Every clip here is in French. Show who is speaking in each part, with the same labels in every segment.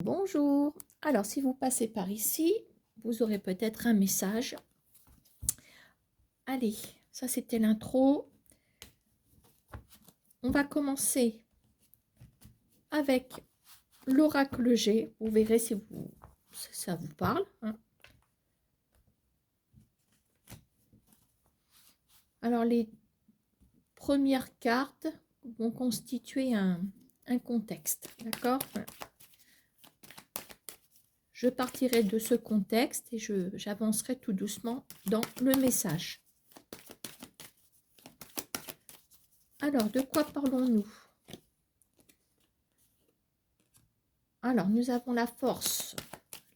Speaker 1: Bonjour. Alors, si vous passez par ici, vous aurez peut-être un message. Allez, ça c'était l'intro. On va commencer avec l'oracle G. Vous verrez si ça vous parle. Alors, les premières cartes vont constituer un contexte. D'accord? Je partirai de ce contexte et j'avancerai tout doucement dans le message. Alors, de quoi parlons-nous? Alors, nous avons la force,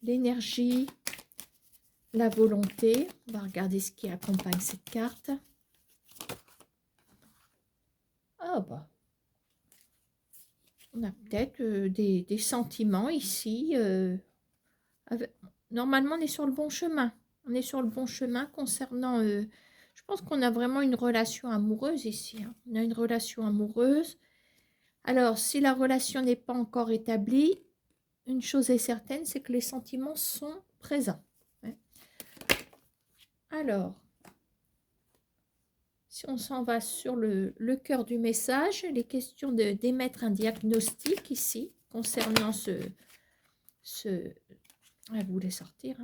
Speaker 1: l'énergie, la volonté. On va regarder ce qui accompagne cette carte. Ah bah, on a peut-être des sentiments ici. Normalement, on est sur le bon chemin. On est sur le bon chemin concernant... je pense qu'on a vraiment une relation amoureuse ici. On a une relation amoureuse. Alors, si la relation n'est pas encore établie, une chose est certaine, c'est que les sentiments sont présents. Alors, si on s'en va sur le cœur du message, il est question d'émettre un diagnostic ici concernant elle voulait sortir.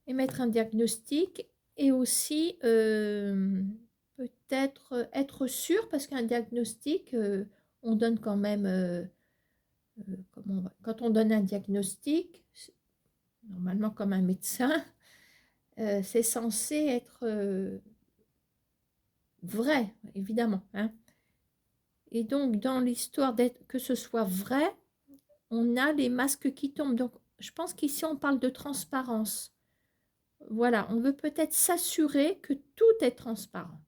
Speaker 1: Émettre un diagnostic et aussi peut-être être sûr, parce qu'un diagnostic, on donne quand même, quand on donne un diagnostic, normalement comme un médecin, c'est censé être vrai, évidemment. Et donc, dans l'histoire que ce soit vrai, on a les masques qui tombent. Donc, je pense qu'ici, on parle de transparence. Voilà, on veut peut-être s'assurer que tout est transparent.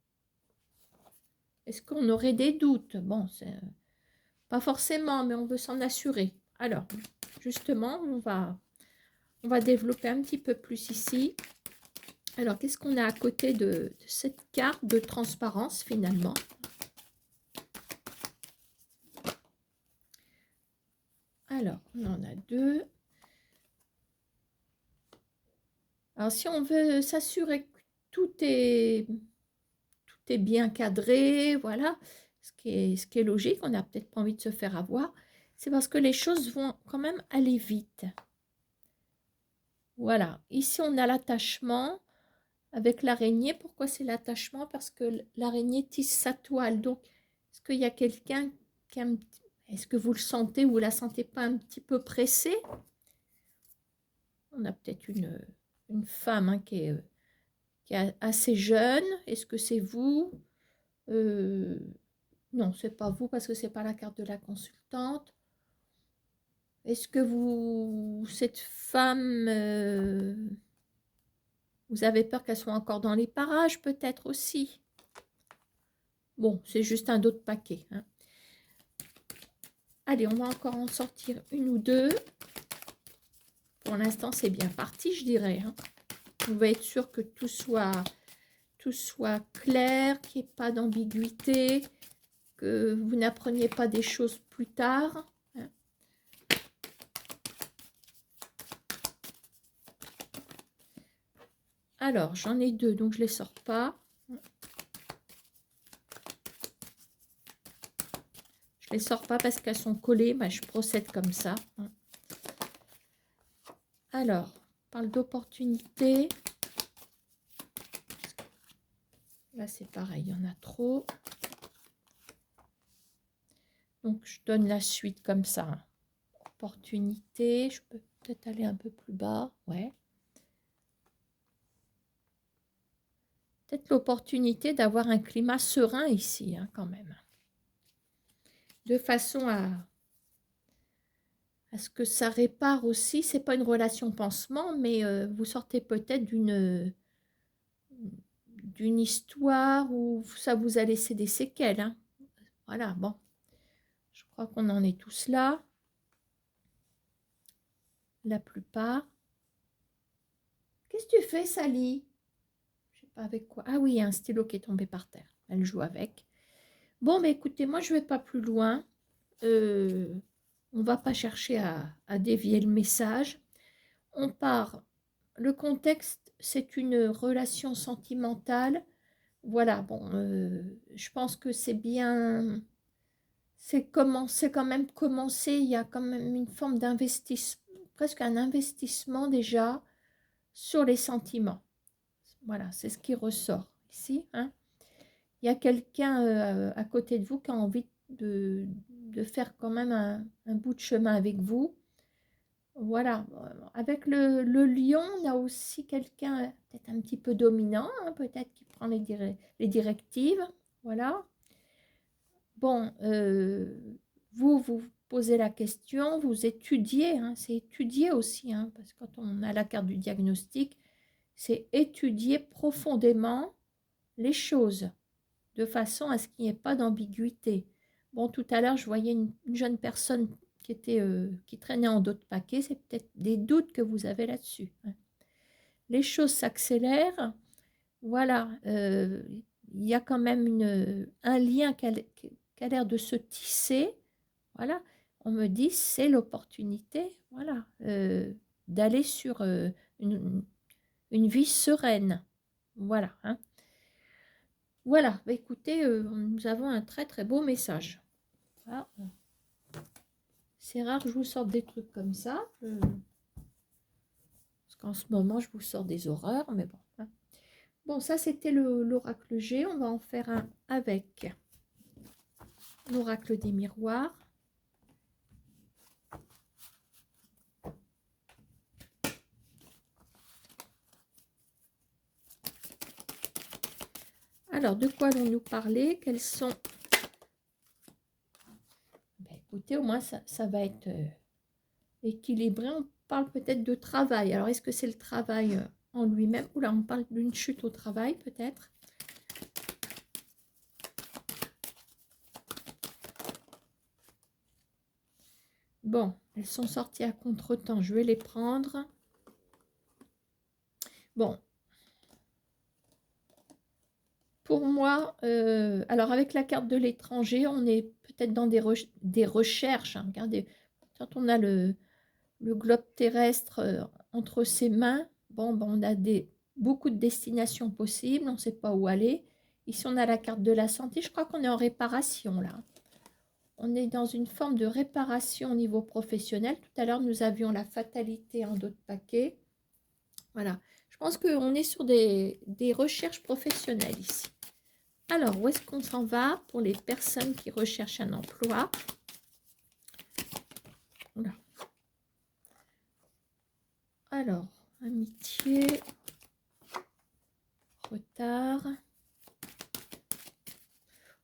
Speaker 1: Est-ce qu'on aurait des doutes? Bon, pas forcément, mais on veut s'en assurer. Alors, justement, on va développer un petit peu plus ici. Alors, qu'est-ce qu'on a à côté de cette carte de transparence, finalement? Alors, on en a deux. Alors, si on veut s'assurer que tout est bien cadré, voilà, ce qui est logique, on n'a peut-être pas envie de se faire avoir, c'est parce que les choses vont quand même aller vite. Voilà, ici on a l'attachement avec l'araignée. Pourquoi c'est l'attachement? Parce que l'araignée tisse sa toile. Donc, est-ce qu'il y a quelqu'un qui est-ce que vous le sentez ou vous la sentez pas un petit peu pressée? On a peut-être une femme qui est assez jeune. Est-ce que c'est vous? Non, c'est pas vous parce que c'est pas la carte de la consultante. Est-ce que cette femme, vous avez peur qu'elle soit encore dans les parages peut-être aussi? Bon, c'est juste un autre paquet. Allez, on va encore en sortir une ou deux. Pour l'instant, c'est bien parti, je dirais. On va être sûr que tout soit clair, qu'il n'y ait pas d'ambiguïté, que vous n'appreniez pas des choses plus tard. Alors, j'en ai deux, donc je ne les sors pas. Je ne les sors pas parce qu'elles sont collées, mais je procède comme ça. Alors, on parle d'opportunité. Là, c'est pareil, il y en a trop. Donc, je donne la suite comme ça. Opportunité, je peux peut-être aller un peu plus bas. Ouais. Peut-être l'opportunité d'avoir un climat serein ici, quand même. De façon à ce que ça répare aussi. C'est pas une relation pansement, mais vous sortez peut-être d'une histoire où ça vous a laissé des séquelles. Voilà, bon. Je crois qu'on en est tous là. La plupart. Qu'est-ce que tu fais, Sally? Je sais pas avec quoi. Ah oui, il y a un stylo qui est tombé par terre. Elle joue avec. Bon, mais écoutez, moi, je vais pas plus loin. on ne va pas chercher à dévier le message. On part, le contexte, c'est une relation sentimentale. Voilà, bon, je pense que c'est bien, c'est quand même commencé, il y a quand même une forme d'investissement, presque un investissement déjà sur les sentiments. Voilà, c'est ce qui ressort ici, hein. Il y a quelqu'un à côté de vous qui a envie de faire quand même un bout de chemin avec vous. Voilà, avec le lion, on a aussi quelqu'un peut-être un petit peu dominant, hein, peut-être qui prend les directives. Voilà. Bon, vous posez la question, vous étudiez, hein, c'est étudier aussi, hein, parce que quand on a la carte du diagnostic, c'est étudier profondément les choses, de façon à ce qu'il n'y ait pas d'ambiguïté. Bon, tout à l'heure, je voyais une jeune personne qui traînait en dos de paquet, c'est peut-être des doutes que vous avez là-dessus, hein. Les choses s'accélèrent, voilà, il y a quand même un lien qui a l'air de se tisser, voilà. On me dit, c'est l'opportunité, voilà, d'aller sur une, une vie sereine, voilà, hein. Voilà, bah écoutez, nous avons un très très beau message. Ah, c'est rare que je vous sorte des trucs comme ça, parce qu'en ce moment, je vous sors des horreurs, mais bon, hein. Bon, ça c'était l'oracle G, on va en faire un avec l'oracle des miroirs. Alors, de quoi allons-nous parler? Quels sont... Ben, écoutez, au moins, ça va être équilibré. On parle peut-être de travail. Alors, est-ce que c'est le travail en lui-même? Ou là, on parle d'une chute au travail, peut-être. Bon, elles sont sorties à contre-temps. Je vais les prendre. Bon. Pour moi, alors avec la carte de l'étranger, on est peut-être dans des recherches, hein. Regardez, quand on a le globe terrestre entre ses mains, bon, ben, on a beaucoup de destinations possibles, on ne sait pas où aller. Ici, on a la carte de la santé. Je crois qu'on est en réparation, là. On est dans une forme de réparation au niveau professionnel. Tout à l'heure, nous avions la fatalité en dos de paquet. Voilà. Je pense qu'on est sur des recherches professionnelles ici. Alors, où est-ce qu'on s'en va pour les personnes qui recherchent un emploi? Voilà. Alors, amitié, retard.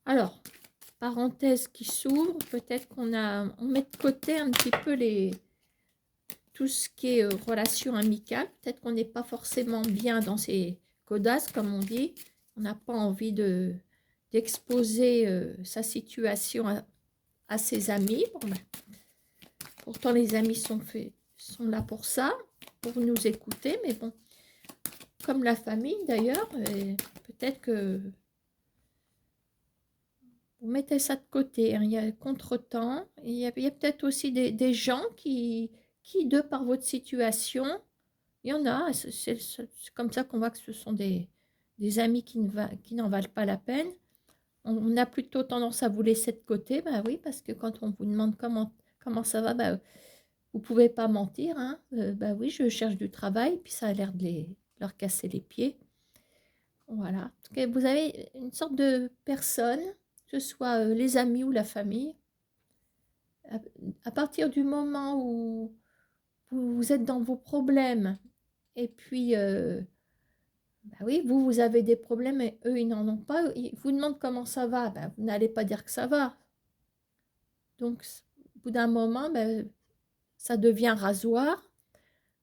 Speaker 1: Alors, parenthèse qui s'ouvre, peut-être on met de côté un petit peu tout ce qui est relation amicale. Peut-être qu'on n'est pas forcément bien dans ces codasses, comme on dit. On n'a pas envie d'exposer sa situation à ses amis. Bon, ben, pourtant, les amis sont là pour ça, pour nous écouter. Mais bon, comme la famille d'ailleurs, peut-être que vous mettez ça de côté, hein. Il y a contretemps. Il y a peut-être aussi des gens qui, de par votre situation, il y en a, c'est comme ça qu'on voit que ce sont des amis qui n'en valent pas la peine. On a plutôt tendance à vous laisser de côté, bah oui, parce que quand on vous demande comment ça va, bah, vous ne pouvez pas mentir, hein. Bah oui, je cherche du travail, puis ça a l'air de leur casser les pieds. Voilà. En tout cas, vous avez une sorte de personne, que ce soit les amis ou la famille, à partir du moment où vous êtes dans vos problèmes, et puis, bah oui, vous avez des problèmes et eux, ils n'en ont pas. Ils vous demandent comment ça va, bah, vous n'allez pas dire que ça va. Donc, au bout d'un moment, bah, ça devient rasoir.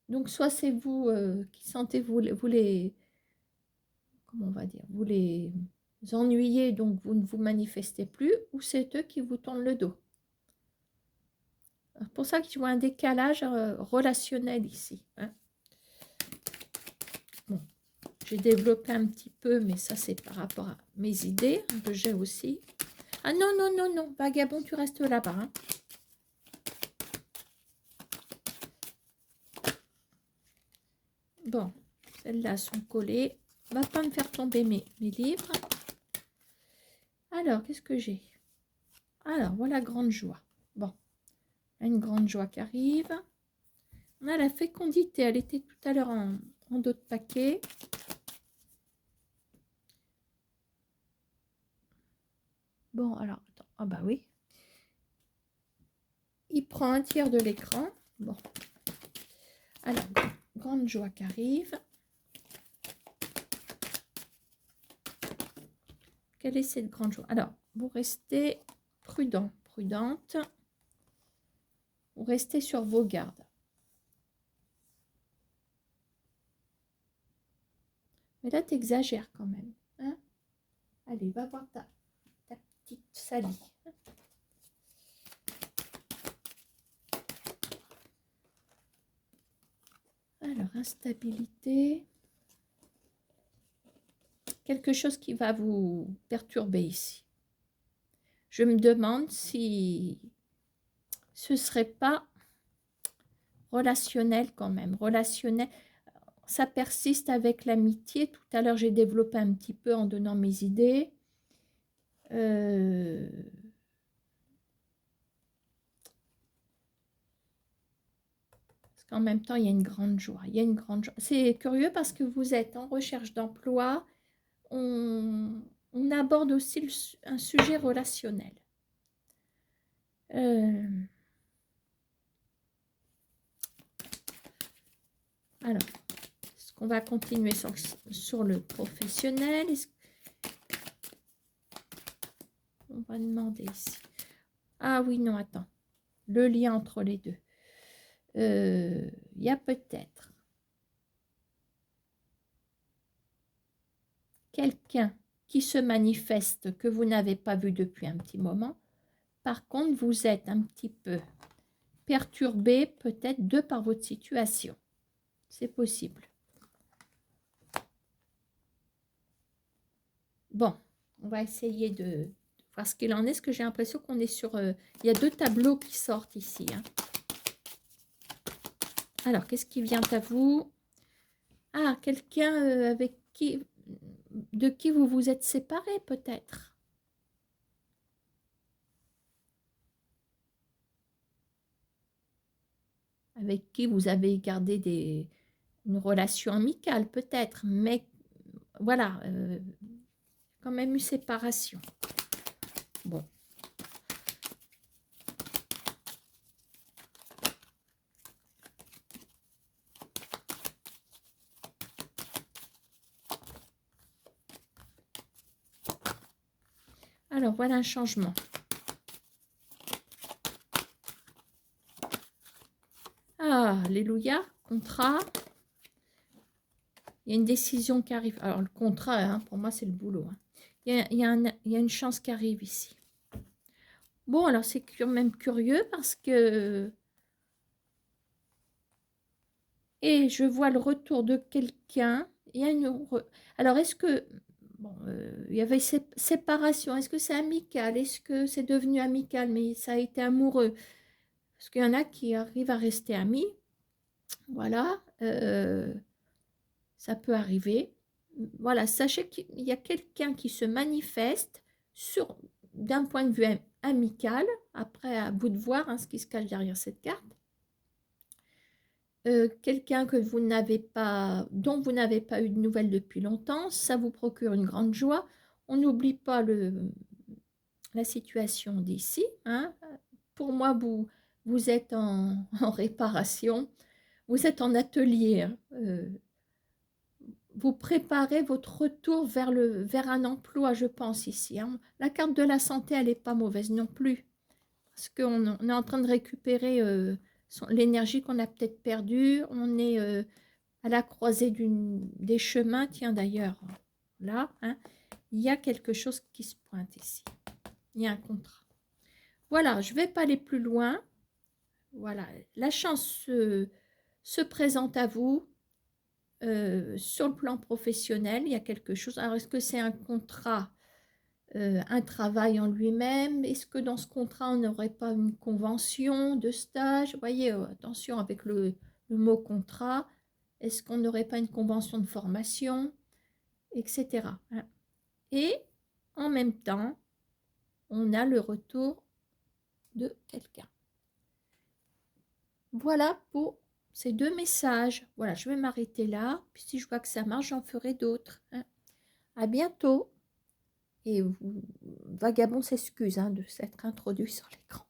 Speaker 1: Donc, soit c'est vous qui sentez, vous les, comment on va dire, vous les ennuyez, donc vous ne vous manifestez plus, ou c'est eux qui vous tournent le dos. C'est pour ça que je vois un décalage relationnel ici, hein. Bon, j'ai développé un petit peu, mais ça c'est par rapport à mes idées que j'ai aussi. Ah non, non, non, non, vagabond, tu restes là-bas, hein. Bon, celles-là sont collées. On va pas me faire tomber mes livres. Alors, qu'est-ce que j'ai? Alors, voilà, grande joie. Bon, une grande joie qui arrive. On a la fécondité. Elle était tout à l'heure en d'autres paquets. Bon, alors, attends. Ah bah oui. Il prend un tiers de l'écran. Bon. Alors, grande joie qui arrive. Quelle est cette grande joie? Alors, vous restez prudent, prudente. Vous restez sur vos gardes. Mais là, tu exagères quand même. Hein? Allez, va voir ta petite Sally. Alors, instabilité. Quelque chose qui va vous perturber ici. Je me demande si ce ne serait pas relationnel quand même. Relationnel, ça persiste avec l'amitié. Tout à l'heure, j'ai développé un petit peu en donnant mes idées. Parce qu'en même temps, il y a une grande joie. Il y a une grande joie. C'est curieux parce que vous êtes en recherche d'emploi. On aborde aussi un sujet relationnel. Alors, est-ce qu'on va continuer sur le professionnel? On va demander ici. Ah oui, non, attends. Le lien entre les deux. Il y a peut-être quelqu'un qui se manifeste que vous n'avez pas vu depuis un petit moment. Par contre, vous êtes un petit peu perturbé peut-être de par votre situation. C'est possible. Bon, on va essayer de voir ce qu'il en est. Parce que j'ai l'impression qu'on est sur... il y a deux tableaux qui sortent ici. Hein. Alors, qu'est-ce qui vient à vous? Ah, quelqu'un de qui vous vous êtes séparé peut-être. Avec qui vous avez gardé une relation amicale peut-être. Mais voilà, quand même une séparation. Bon. Alors, voilà un changement. Ah, alléluia, contrat. Il y a une décision qui arrive. Alors, le contrat, hein, pour moi, c'est le boulot. Hein. Il y a une chance qui arrive ici. Bon, alors, c'est quand même curieux parce que... Et je vois le retour de quelqu'un. Il y a une... Alors, est-ce que... Bon, il y avait séparation. Est-ce que c'est amical? Est-ce que c'est devenu amical? Mais ça a été amoureux. Parce qu'il y en a qui arrivent à rester amis. Voilà. Ça peut arriver. Voilà, sachez qu'il y a quelqu'un qui se manifeste d'un point de vue amical. Après, à vous de voir hein, ce qui se cache derrière cette carte. Quelqu'un que vous n'avez pas, dont vous n'avez pas eu de nouvelles depuis longtemps, ça vous procure une grande joie. On n'oublie pas la situation d'ici. Hein. Pour moi, vous êtes en réparation, vous êtes en atelier. Hein. Vous préparez votre retour vers un emploi, je pense, ici. Hein. La carte de la santé, elle n'est pas mauvaise non plus. Parce qu'on est en train de récupérer l'énergie qu'on a peut-être perdue. On est à la croisée des chemins. Tiens, d'ailleurs, là, hein, il y a quelque chose qui se pointe ici. Il y a un contrat. Voilà, je ne vais pas aller plus loin. Voilà, la chance se présente à vous. Sur le plan professionnel, il y a quelque chose. Alors, est-ce que c'est un contrat, un travail en lui-même? Est-ce que dans ce contrat, on n'aurait pas une convention de stage? Vous voyez, attention avec le mot contrat. Est-ce qu'on n'aurait pas une convention de formation, etc. hein. Et en même temps, on a le retour de quelqu'un. Voilà pour ces 2 messages. Voilà, je vais m'arrêter là. Puis si je vois que ça marche, j'en ferai d'autres. Hein. À bientôt. Et Vagabond s'excuse de s'être introduit sur l'écran.